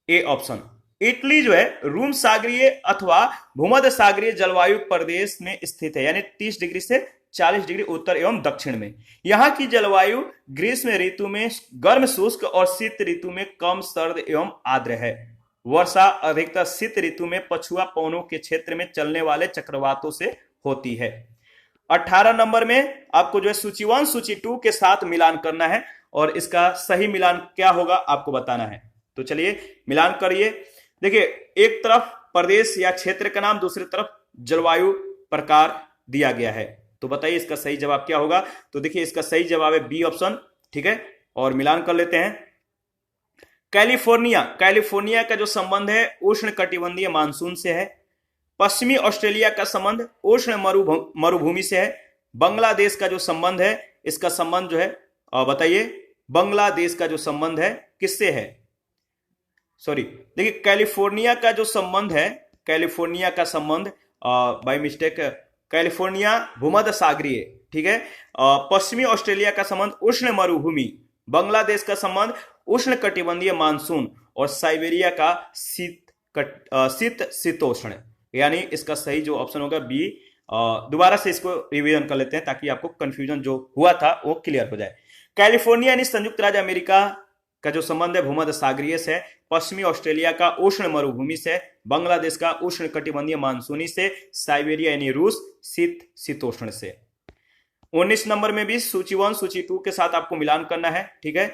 ए ऑप्शन। इटली जो है रूम सागरीय अथवा भूमध्य सागरीय जलवायु प्रदेश में स्थित है, यानी 30 डिग्री से 40 डिग्री उत्तर एवं दक्षिण में। यहाँ की जलवायु ग्रीष्म ऋतु में गर्म शुष्क और शीत ऋतु में कम सर्द एवं आर्द्र है। वर्षा अधिकतर शीत ऋतु में पछुआ पवनों के क्षेत्र में चलने वाले चक्रवातों से होती है। 18 नंबर में आपको जो है सूची 1 सूची 2 के साथ मिलान करना है और इसका सही मिलान क्या होगा आपको बताना है। तो चलिए मिलान करिए। देखिए, एक तरफ प्रदेश या क्षेत्र का नाम, दूसरी तरफ जलवायु प्रकार दिया गया है। तो बताइए इसका सही जवाब क्या होगा। तो देखिए इसका सही जवाब है बी ऑप्शन। ठीक है, और मिलान कर लेते हैं। कैलिफोर्निया, कैलिफोर्निया का जो संबंध है उष्ण कटिबंधीय मानसून से है। पश्चिमी ऑस्ट्रेलिया का संबंध उष्ण मरुभूमि से है। बांग्लादेश का जो संबंध है, इसका संबंध जो है बताइए, बांग्लादेश का जो संबंध है किससे है, सॉरी देखिए कैलिफोर्निया का जो संबंध है, कैलिफोर्निया का संबंध बाय मिस्टेक कैलिफोर्निया भूमध्य सागरीय, ठीक है। पश्चिमी ऑस्ट्रेलिया का संबंध उष्ण मरुभूमि, बांग्लादेश का संबंध उष्ण कटिबंधीय मानसून और साइबेरिया का शीत शीतोष्ण, यानी इसका सही जो ऑप्शन होगा बी। दोबारा से इसको रिवीजन कर लेते हैं ताकि आपको कंफ्यूजन जो हुआ था वो क्लियर हो जाए। कैलिफोर्निया यानी संयुक्त राज्य अमेरिका का जो संबंध है भूमध्य सागरीय से, पश्चिमी ऑस्ट्रेलिया का उष्ण मरुभूमि से, बांग्लादेश का उष्ण कटिबंधीय मानसूनी से, साइबेरिया यानी रूस शीत शीतोष्ण से। 19 नंबर में भी सूची 1 सूची 2 के साथ आपको मिलान करना है, ठीक है।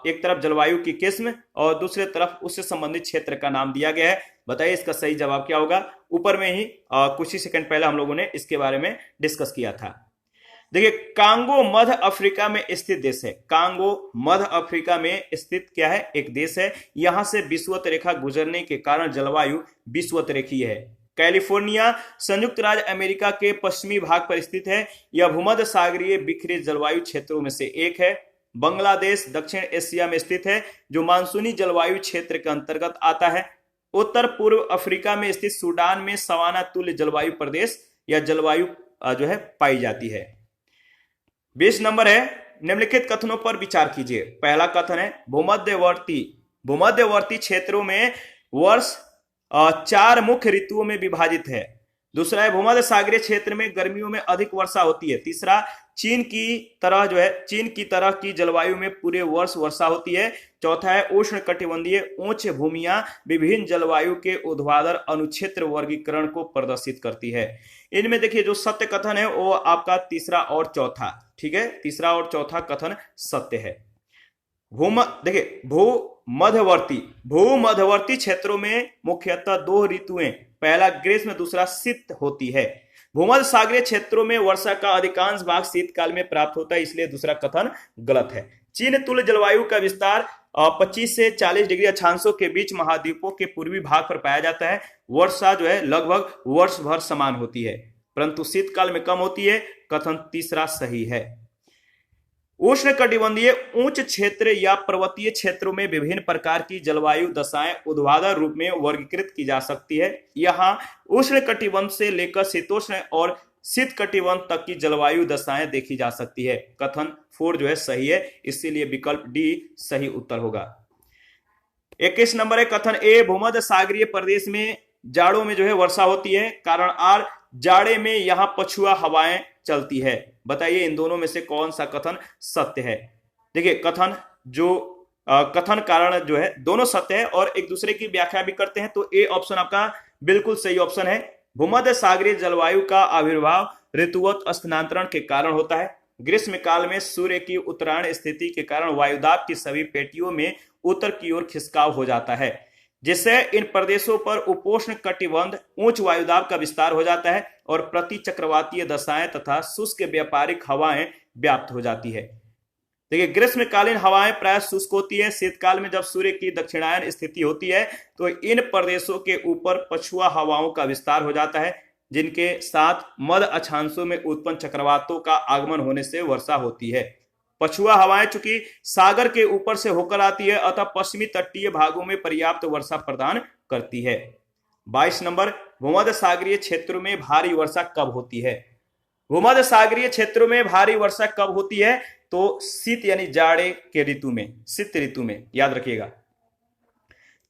एक तरफ जलवायु की किस्म और दूसरे तरफ उससे संबंधित क्षेत्र का नाम दिया गया है। बताइए इसका सही जवाब क्या होगा। ऊपर में ही कुछ ही सेकंड पहले हम लोगों ने इसके बारे में डिस्कस किया था। देखिए, कांगो मध्य अफ्रीका में स्थित देश है। कांगो मध्य अफ्रीका में स्थित क्या है, एक देश है। यहां से विषुवत रेखा गुजरने के कारण जलवायु विषुवत रेखीय है। कैलिफोर्निया संयुक्त राज्य अमेरिका के पश्चिमी भाग पर स्थित है। यह भूमध्य सागरीय बिखरे जलवायु क्षेत्रों में से एक है। बांग्लादेश दक्षिण एशिया में स्थित है जो मानसूनी जलवायु क्षेत्र के अंतर्गत आता है। उत्तर पूर्व अफ्रीका में स्थित सूडान में सवाना तुल्य जलवायु प्रदेश या जलवायु जो है पाई जाती है। 20 नंबर है, निम्नलिखित कथनों पर विचार कीजिए। पहला कथन है भूमध्यवर्ती क्षेत्रों में वर्ष 4 मुख्य ऋतुओं में विभाजित है। दूसरा है भूमध्य सागरीय क्षेत्र में गर्मियों में अधिक वर्षा होती है। तीसरा, चीन की तरह की जलवायु में पूरे वर्ष वर्षा होती है। चौथा है उष्ण कटिबंधीय उच्च भूमियां विभिन्न जलवायु के ऊर्ध्वाधर अनुक्षेत्र वर्गीकरण को प्रदर्शित करती है। इनमें देखिए जो सत्य कथन है वो आपका तीसरा और चौथा, ठीक है, तीसरा और चौथा कथन सत्य है। भूमध्यवर्ती क्षेत्रों में मुख्यतः 2 ऋतुएं, पहला ग्रीष्म दूसरा शीत होती है। भूमध्य सागरीय क्षेत्रों में वर्षा का अधिकांश भाग शीतकाल में प्राप्त होता है, इसलिए दूसरा कथन गलत है। चीन तुल्य जलवायु का विस्तार 25 से 40 डिग्री अक्षांशों के बीच महाद्वीपों के पूर्वी भाग पर पाया जाता है। वर्षा जो है लगभग वर्ष भर समान होती है परंतु शीतकाल में कम होती है। कथन तीसरा सही है। उष्ण कटिबंधीय उच्च क्षेत्र या पर्वतीय क्षेत्रों में विभिन्न प्रकार की जलवायु दशाएं ऊर्ध्वाधर रूप में वर्गीकृत की जा सकती है। यहाँ उष्ण कटिबंध से लेकर शीतोष्ण और शीत कटिबंध तक की जलवायु दशाएं देखी जा सकती है। कथन 4 जो है सही है, इसीलिए विकल्प डी सही उत्तर होगा। 21 नंबर है कथन ए, भूमध्य सागरीय प्रदेश में जाड़ों में जो है वर्षा होती है। कारण आर, जाड़े में यहाँ पछुआ हवाएं चलती है। बताइए इन दोनों में से कौन सा कथन सत्य है। देखिए कथन कारण जो है दोनों सत्य है और एक दूसरे की व्याख्या भी करते हैं। तो ए ऑप्शन आपका बिल्कुल सही ऑप्शन है। भूमध्य सागरीय जलवायु का आविर्भाव ऋतुवत स्थानांतरण के कारण होता है। ग्रीष्म काल में सूर्य की उत्तरायण स्थिति के कारण वायुदाब की सभी पेटियों में उत्तर की ओर खिसकाव हो जाता है, जिससे इन प्रदेशों पर उपोष्ण कटिबंध उच्च वायुदाब का विस्तार हो जाता है और प्रति चक्रवातीय दशाएं तथा शुष्क व्यापारिक हवाएं व्याप्त हो जाती है। देखिए ग्रीष्मकालीन हवाएं प्राय शुष्क होती है। शीतकाल में जब सूर्य की दक्षिणायन स्थिति होती है तो इन प्रदेशों के ऊपर पछुआ हवाओं का विस्तार हो जाता है, जिनके साथ मध्य अक्षांशों में उत्पन्न चक्रवातों का आगमन होने से वर्षा होती है। पछुआ हवाएं चूंकि सागर के ऊपर से होकर आती है अतः पश्चिमी तटीय भागों में पर्याप्त वर्षा प्रदान करती है। 22 नंबर, भूमध्य सागरीय क्षेत्रों में भारी वर्षा कब होती है। भूमध्य सागरीय क्षेत्रों में भारी वर्षा कब होती है, तो शीत यानी जाड़े के ऋतु में, शीत ऋतु में, याद रखिएगा।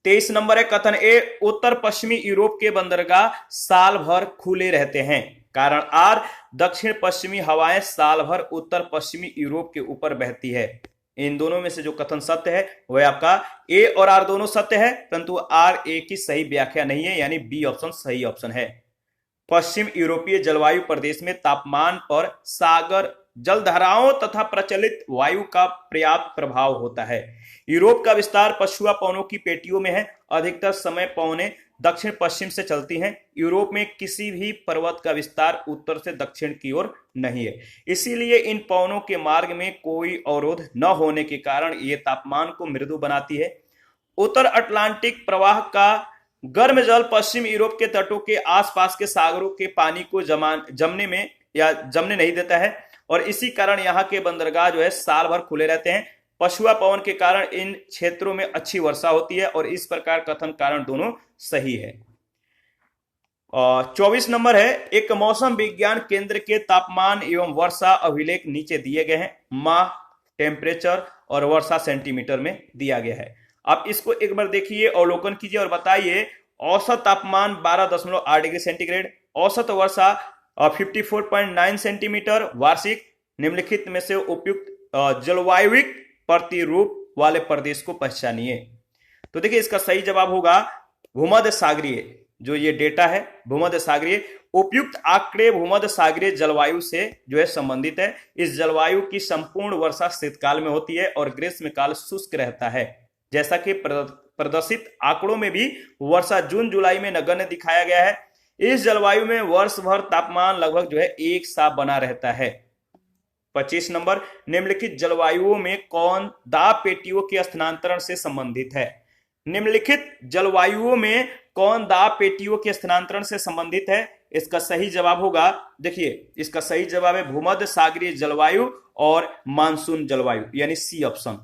23 नंबर है कथन ए, उत्तर पश्चिमी यूरोप के बंदरगाह साल भर खुले रहते हैं। कारण आर, दक्षिण पश्चिमी हवाएं साल भर उत्तर पश्चिमी यूरोप के ऊपर बहती है। इन दोनों में से जो कथन सत्य है वह आपका ए और आर दोनों सत्य है, परंतु आर ए की सही व्याख्या नहीं है, यानी बी ऑप्शन सही ऑप्शन है। पश्चिम यूरोपीय जलवायु प्रदेश में तापमान पर सागर, जलधाराओं तथा प्रचलित वायु का पर्याप्त प्रभाव होता है। यूरोप का विस्तार पछुआ पवनों की पेटियों में है। अधिकतर समय पवनें दक्षिण पश्चिम से चलती हैं। यूरोप में किसी भी पर्वत का विस्तार उत्तर से दक्षिण की ओर नहीं है, इसीलिए इन पवनों के मार्ग में कोई अवरोध न होने के कारण ये तापमान को मृदु बनाती है। उत्तर अटलांटिक प्रवाह का गर्म जल पश्चिम यूरोप के तटों के आसपास के सागरों के पानी को जमने नहीं देता है, और इसी कारण यहाँ के बंदरगाह जो है साल भर खुले रहते हैं। पछुआ पवन के कारण इन क्षेत्रों में अच्छी वर्षा होती है, और इस प्रकार कथन कारण दोनों सही है। 24 नंबर है, एक मौसम विज्ञान केंद्र के तापमान एवं वर्षा अभिलेख नीचे दिए गए हैं। माह, टेम्परेचर और वर्षा सेंटीमीटर में दिया गया है। आप इसको एक बार देखिए, अवलोकन कीजिए और बताइए। औसत तापमान 12.8 डिग्री सेंटीग्रेड, औसत वर्षा 54.9 सेंटीमीटर वार्षिक। निम्नलिखित में से उपयुक्त जलवायुविक प्रतिरूप वाले प्रदेश को पहचानिए। तो देखिए इसका सही जवाब होगा भूमध्य सागरीय। जो ये डेटा है भूमध्य सागरीय, उपयुक्त आंकड़े भूमध्य सागरीय जलवायु से जो है संबंधित है। इस जलवायु की संपूर्ण वर्षा शीतकाल में होती है और ग्रीष्मकाल शुष्क रहता है। जैसा कि प्रदर्शित आंकड़ों में भी वर्षा जून जुलाई में नगण्य दिखाया गया है। इस जलवायु में वर्ष भर तापमान लगभग जो है एक सा बना रहता है। 25 नंबर, निम्नलिखित जलवायुओं में कौन दाब पेटियों के स्थानांतरण से संबंधित है? निम्नलिखित जलवायुओं में कौन दाब पेटियों के स्थानांतरण से संबंधित है? इसका सही जवाब होगा, देखिए इसका सही जवाब है भूमध्य सागरीय जलवायु और मानसून जलवायु, यानी C option.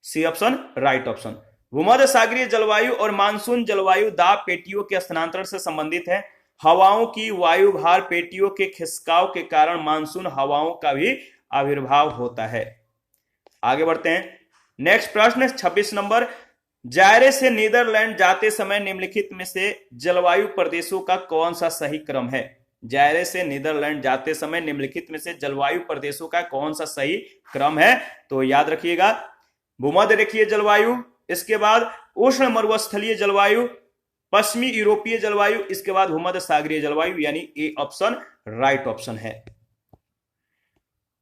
C option right option. भूमध्य सागरीय जलवायु और मानसून जलवायु दाब पेटियों के स्थानांतरण से संबंधित है। हवाओं की वायु भार पेटियों के खिसकाव के कारण मानसून हवाओं का भी आविर्भाव होता है। आगे बढ़ते हैं। नेक्स्ट प्रश्न 26 नंबर, जायरे से नीदरलैंड जाते समय निम्नलिखित में से जलवायु प्रदेशों का कौन सा सही क्रम है? जायरे से नीदरलैंड जाते समय निम्नलिखित में से जलवायु प्रदेशों का कौन सा सही क्रम है? तो याद रखिएगा, भूमध्य रेखीय जलवायु, इसके बाद उष्ण मरुस्थलीय जलवायु, पश्चिमी यूरोपीय जलवायु, इसके बाद भूमध्य सागरीय जलवायु, यानी ए ऑप्शन राइट ऑप्शन है।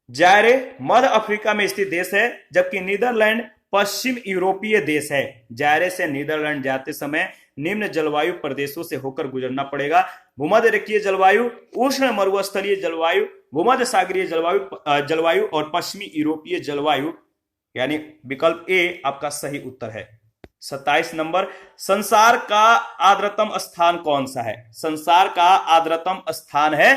जायरे मध्य अफ्रीका में स्थित देश है, जबकि नीदरलैंड पश्चिम यूरोपीय देश है। जायरे से नीदरलैंड जाते समय निम्न जलवायु प्रदेशों से होकर गुजरना पड़ेगा। भूमध्य रेखीय जलवायु, उष्ण मरुस्थलीय जलवायु, भूमध्य सागरीय जलवायु और पश्चिमी यूरोपीय जलवायु, यानी विकल्प ए आपका सही उत्तर है। 27 नंबर, संसार का आर्द्रतम स्थान कौन सा है? संसार का आर्द्रतम स्थान है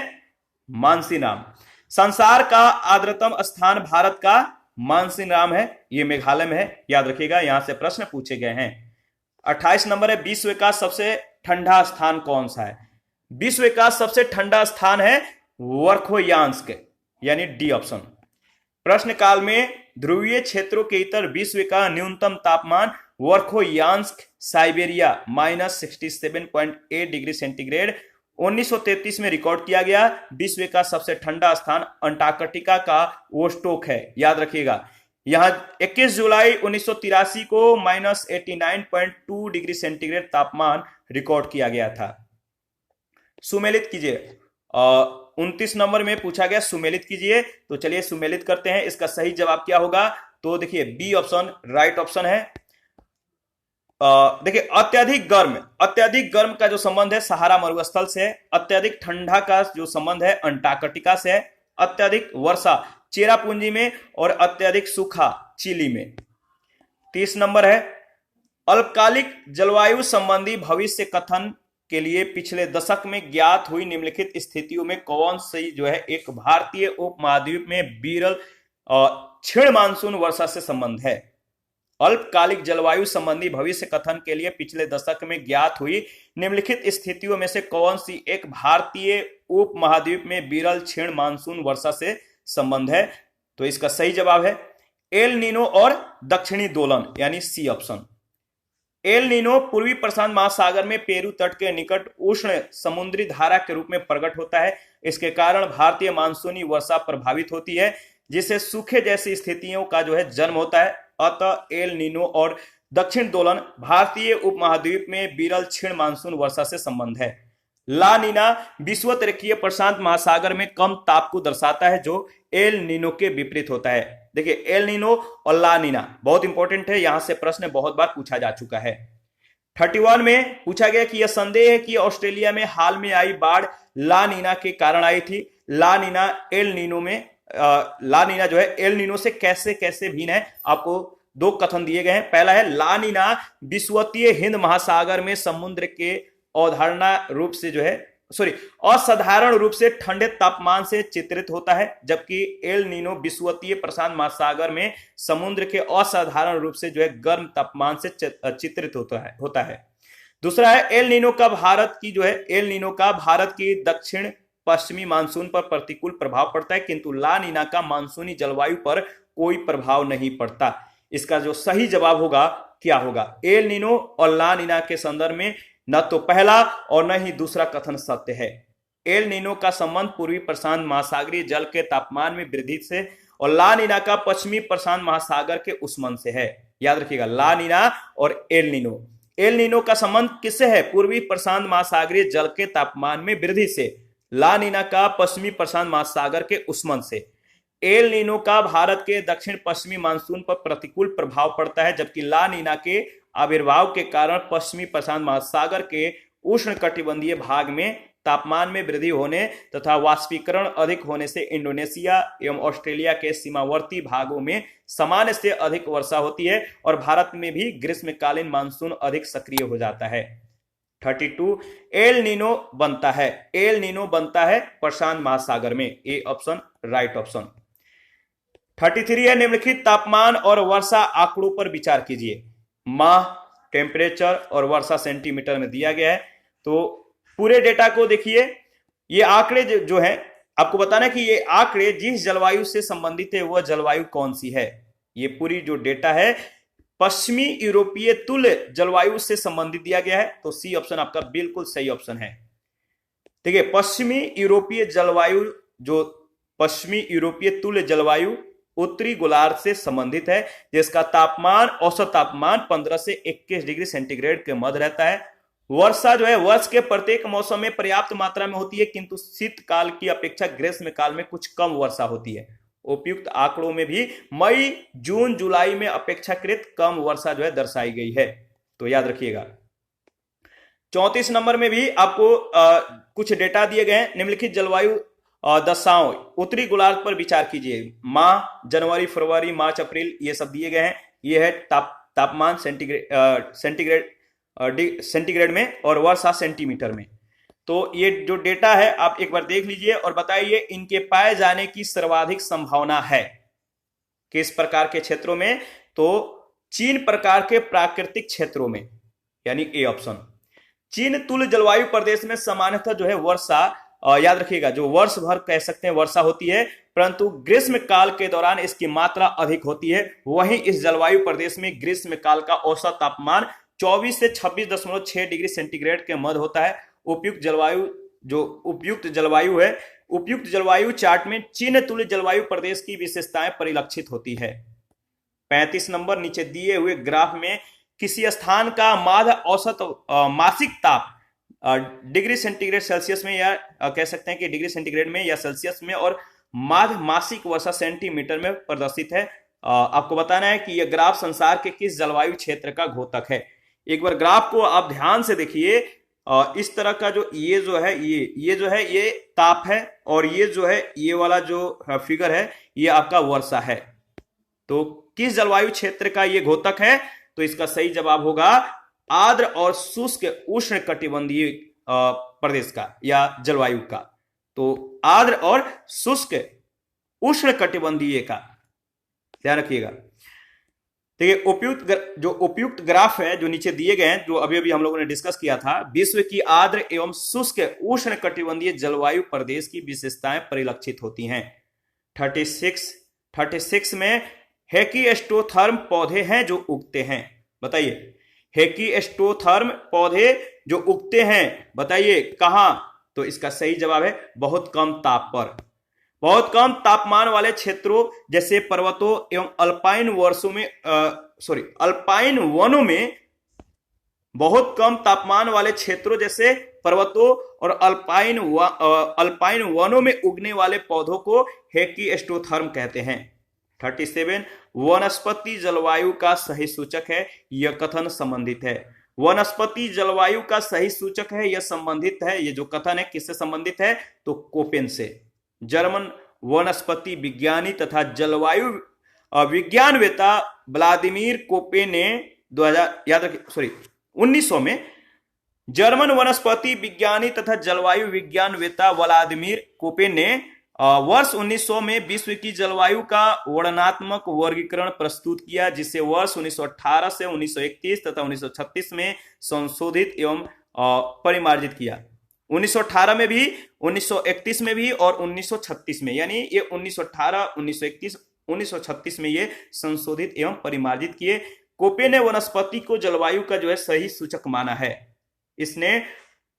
मानसीनाम। संसार का आर्द्रतम स्थान भारत का मानसीनाम है, ये मेघालय में है, याद रखिएगा, यहां से प्रश्न पूछे गए हैं। 28 नंबर है, विश्व का सबसे ठंडा स्थान कौन सा है? विश्व का सबसे ठंडा स्थान है वर्खोयांस्क, यानी डी ऑप्शन। प्रश्न काल में ध्रुवीय क्षेत्रों के इतर विश्व का न्यूनतम तापमान वर्खोयांस्क, साइबेरिया -67.8 डिग्री सेंटीग्रेड 1933 में रिकॉर्ड किया गया। विश्व का सबसे ठंडा स्थान अंटार्कटिका का वोस्टोक है, याद रखिएगा। यहां 21 जुलाई 1983 को -89.2 डिग्री सेंटीग्रेड तापमान रिकॉर्ड किया गया था। सुमेलित कीजिए, 29 नंबर में पूछा गया सुमेलित कीजिए, तो चलिए सुमेलित करते हैं। इसका सही जवाब क्या होगा? तो देखिए बी ऑप्शन राइट ऑप्शन है। देखिए अत्यधिक गर्म का जो संबंध है सहारा मरुस्थल से, अत्यधिक ठंडा का जो संबंध है अंटार्कटिका से, अत्यधिक वर्षा चेरापूंजी में और अत्यधिक सूखा चिली में। 30 नंबर है, अल्पकालिक जलवायु संबंधी भविष्य कथन के लिए पिछले दशक में ज्ञात हुई निम्नलिखित स्थितियों में कौन सी जो है एक भारतीय उपमहाद्वीप में विरल क्षीण मानसून वर्षा से संबंध है? अल्पकालिक जलवायु संबंधी भविष्य कथन के लिए पिछले दशक में ज्ञात हुई निम्नलिखित स्थितियों में से कौन सी एक भारतीय उपमहाद्वीप में विरल क्षीण मानसून वर्षा से संबंध है? तो इसका सही जवाब है एल नीनो और दक्षिणी दोलन, यानी सी ऑप्शन। एल नीनो पूर्वी प्रशांत महासागर में पेरू तट के निकट उष्ण समुद्री धारा के रूप में प्रकट होता है। इसके कारण भारतीय मानसूनी वर्षा प्रभावित होती है, जिससे सूखे जैसी स्थितियों का जो है जन्म होता है। अतः एल नीनो और दक्षिण दोलन भारतीय उपमहाद्वीप में विरल क्षीण मानसून वर्षा से संबंध है। ला नीना विषुवतरीय प्रशांत महासागर में कम ताप को दर्शाता है, जो एल नीनो के विपरीत होता है। देखिए, एल नीनो और ला नीना बहुत इंपॉर्टेंट है, यहां से प्रश्न बहुत बार पूछा जा चुका है। 31 में पूछा गया कि यह संदेह है कि ऑस्ट्रेलिया में हाल में आई बाढ़ ला नीना के कारण आई थी। ला नीना जो है एल नीनो से कैसे कैसे भिन्न है, आपको दो कथन दिए गए हैं। पहला है ला नीना विषुवतीय हिंद महासागर में समुद्र के असाधारण रूप से ठंडे तापमान से चित्रित होता है, जबकि एल नीनो विषुवतीय प्रशांत महासागर में समुद्र के असाधारण रूप से जो है गर्म तापमान से चित्रित होता है। दूसरा है एल नीनो का भारत की दक्षिण पश्चिमी मानसून पर प्रतिकूल प्रभाव पड़ता है, किंतु ला नीना का मानसूनी जलवायु पर कोई प्रभाव नहीं पड़ता। इसका जो सही जवाब होगा क्या होगा? एल नीनो और ला नीना के संदर्भ में न तो पहला और न ही दूसरा कथन सत्य है। एल नीनो का संबंध पूर्वी प्रशांत महासागरीय जल के तापमान में वृद्धि से और ला नीना का पश्चिमी प्रशांत महासागर के उष्मन से है। याद रखिएगा, ला नीना और एल नीनो। एल नीनो का संबंध किससे है? पूर्वी प्रशांत महासागरीय जल के तापमान में वृद्धि से। ला नीना का पश्चिमी प्रशांत महासागर के उष्मन से। एल नीनो का भारत के दक्षिण पश्चिमी मानसून पर प्रतिकूल प्रभाव पड़ता है, जबकि ला नीना के आविर्भाव के कारण पश्चिमी प्रशांत महासागर के उष्णकटिबंधीय भाग में तापमान में वृद्धि होने तथा वाष्पीकरण अधिक होने से इंडोनेशिया एवं ऑस्ट्रेलिया के सीमावर्ती भागों में सामान्य से अधिक वर्षा होती है और भारत में भी ग्रीष्मकालीन मानसून अधिक सक्रिय हो जाता है। 32 एल नीनो बनता है प्रशांत महासागर में। A option right option. 33 है निम्नलिखित तापमान और वर्षा आंकड़ों पर विचार कीजिए। माह, टेम्परेचर और वर्षा सेंटीमीटर में दिया गया है। तो पूरे डेटा को देखिए, ये आंकड़े जो है आपको बताना है कि ये आंकड़े जिस जलवायु से संबंधित है वह जलवायु कौन सी है। ये पूरी जो डेटा है पश्चिमी यूरोपीय तुल्य जलवायु से संबंधित दिया गया है। तो सी ऑप्शन आपका बिल्कुल सही ऑप्शन है। देखिए, पश्चिमी यूरोपीय तुल्य जलवायु उत्तरी गोलार्ध से संबंधित है, जिसका तापमान औसत तापमान 15 से 21 डिग्री सेंटीग्रेड के मध्य रहता है। वर्षा जो है वर्ष के प्रत्येक मौसम में पर्याप्त मात्रा में होती है, किंतु शीतकाल की अपेक्षा ग्रीष्म काल में कुछ कम वर्षा होती है। उपयुक्त आंकड़ों में भी मई, जून, जुलाई में अपेक्षाकृत कम वर्षा जो है दर्शाई गई है। तो याद रखिएगा। 34 नंबर में भी आपको कुछ डेटा दिए गए हैं। निम्नलिखित जलवायु दशाओं उत्तरी गोलार्ध पर विचार कीजिए। माह, जनवरी, फरवरी, मार्च, अप्रैल, ये सब दिए गए हैं। ये है तापमान सेंटीग्रेड में और वर्षा सेंटीमीटर में। तो ये जो डेटा है आप एक बार देख लीजिए और बताइए इनके पाए जाने की सर्वाधिक संभावना है किस प्रकार के क्षेत्रों में? तो चीन प्रकार के प्राकृतिक क्षेत्रों में, यानी ए ऑप्शन। चीन तुल्य जलवायु प्रदेश में सामान्यतः जो है वर्षा, याद रखिएगा, जो वर्ष भर कह सकते हैं वर्षा होती है, परंतु ग्रीष्म काल के दौरान इसकी मात्रा अधिक होती है। वहीं इस जलवायु प्रदेश में ग्रीष्म काल का औसत तापमान 24 से 26.6 डिग्री सेंटीग्रेड के मध्य होता है। उपयुक्त जलवायु चार्ट में चीन तुल्य जलवायु प्रदेश की विशेषताएं परिलक्षित होती है। 35 नंबर, नीचे दिए हुए ग्राफ में किसी स्थान का माध्य औसत मासिक ताप डिग्री सेंटीग्रेड सेल्सियस में, या कह सकते हैं कि डिग्री सेंटीग्रेड में या सेल्सियस में, और माध्य मासिक वर्षा सेंटीमीटर में प्रदर्शित है। आपको बताना है कि यह ग्राफ संसार के किस जलवायु क्षेत्र का द्योतक है। एक बार ग्राफ को आप ध्यान से देखिए। इस तरह का जो ये ताप है और ये जो है ये वाला जो फिगर है ये आपका वर्षा है। तो किस जलवायु क्षेत्र का ये द्योतक है? तो इसका सही जवाब होगा आर्द्र और शुष्क उष्ण कटिबंधीय प्रदेश का या जलवायु का। तो आर्द्र और शुष्क उष्ण कटिबंधीय का ध्यान रखिएगा। देखिए, उपयुक्त ग्राफ है जो नीचे दिए गए हैं, जो अभी हम लोगों ने डिस्कस किया था। विश्व की आर्द्र एवं शुष्क उष्ण कटिबंधीय जलवायु प्रदेश की विशेषताएं परिलक्षित होती हैं। 36 में हेकिस्टोथर्म पौधे हैं जो उगते हैं। बताइए, हेकिस्टोथर्म पौधे जो उगते हैं, बताइए कहां? तो इसका सही जवाब है बहुत कम ताप पर। बहुत कम तापमान वाले क्षेत्रों जैसे पर्वतों एवं अल्पाइन वर्षों में अल्पाइन वनों में, बहुत कम तापमान वाले क्षेत्रों जैसे पर्वतों और अल्पाइन वनों में उगने वाले पौधों को हेकिस्टोथर्म कहते हैं। 37 वनस्पति जलवायु का सही सूचक है, यह कथन संबंधित है। वनस्पति जलवायु का सही सूचक है, यह संबंधित है। ये जो कथन है किससे संबंधित है? तो कोपेन से। जर्मन वनस्पति विज्ञानी तथा जलवायु विज्ञानवेता व्लादिमीर कोपेन ने 1900 में जर्मन वनस्पति विज्ञानी तथा जलवायु विज्ञानवेता व्लादिमीर कोपेन ने वर्ष 1900 में विश्व की जलवायु का वर्णनात्मक वर्गीकरण प्रस्तुत किया, जिसे वर्ष 1918 से 1931 तथा 1936 में संशोधित एवं परिमार्जित किया। 1918 में भी, 1931 में भी और 1936 में, यानी ये 1918, 1931, 1936 में ये संशोधित एवं परिमार्जित किए। कोपेन ने वनस्पति को जलवायु का जो है सही सूचक माना है। इसने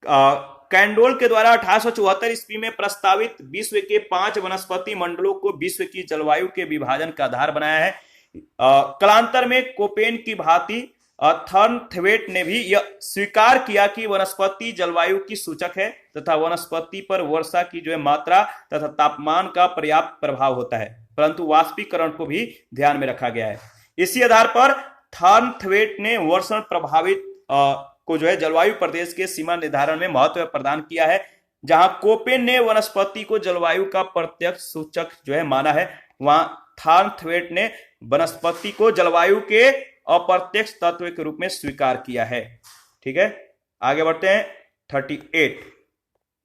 कैंडोल के द्वारा 1874 ईस्वी में प्रस्तावित विश्व के 5 वनस्पति मंडलों को विश्व की जलवायु के विभाजन का आधार बनाया है। कालांतर में कोपेन की भांति थर्नथवेट ने भी यह स्वीकार किया कि वनस्पति जलवायु की सूचक है तथा वनस्पति पर वर्षा की जो है मात्रा तथा तापमान का पर्याप्त प्रभाव होता है, परंतु वाष्पीकरण को भी ध्यान में रखा गया है। इसी आधार पर थर्नथवेट ने वर्षण प्रभावित को जो है जलवायु प्रदेश के सीमा निर्धारण में महत्व प्रदान किया है। जहां कोपेन ने वनस्पति को जलवायु का प्रत्यक्ष सूचक जो है माना है, वहां थर्नथवेट ने वनस्पति को जलवायु के अप्रत्यक्ष तत्व के रूप में स्वीकार किया है। ठीक है, आगे बढ़ते हैं। 38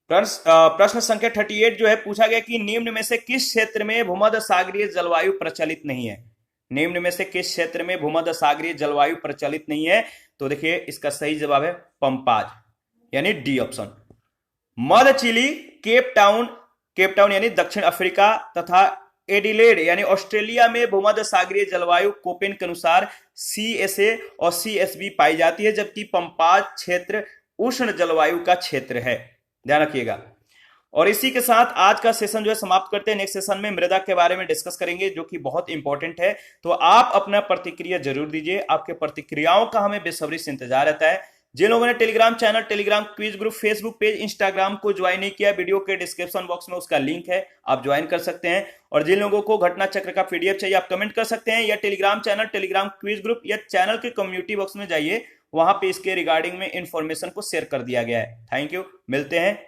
प्रश्न संख्या 38 जो है पूछा गया कि निम्न में से किस क्षेत्र में भूमध्य सागरीय जलवायु प्रचलित नहीं है? निम्न में से किस क्षेत्र में भूमध्य सागरीय जलवायु प्रचलित नहीं है? तो देखिए इसका सही जवाब है पंपाज, यानी डी ऑप्शन। मध्य चिली, केप टाउन यानी दक्षिण अफ्रीका तथा एडिलेड यानी ऑस्ट्रेलिया में भूमध्य सागरीय जलवायु कोपेन के अनुसार CSA और CSB पाई जाती है, जबकि पंपाज क्षेत्र उष्ण जलवायु का क्षेत्र है। ध्यान रखिएगा। और इसी के साथ आज का सेशन जो है समाप्त करते हैं। नेक्स्ट सेशन में मृदा के बारे में डिस्कस करेंगे, जो कि बहुत इंपॉर्टेंट है। तो आप अपना प्रतिक्रिया जरूर दीजिए, आपके प्रतिक्रियाओं का हमें बेसब्री से इंतजार रहता है। जिन लोगों ने Telegram channel, Telegram quiz group, Facebook page, Instagram को ज्वाइन नहीं किया, वीडियो के डिस्क्रिप्शन बॉक्स में उसका लिंक है, आप ज्वाइन कर सकते हैं। और जिन लोगों को घटना चक्र का PDF चाहिए, आप कमेंट कर सकते हैं, या Telegram channel, Telegram quiz group या चैनल के कम्युनिटी बॉक्स में जाइए, वहां पे इसके रिगार्डिंग में इंफॉर्मेशन को शेयर कर दिया गया है। थैंक यू, मिलते हैं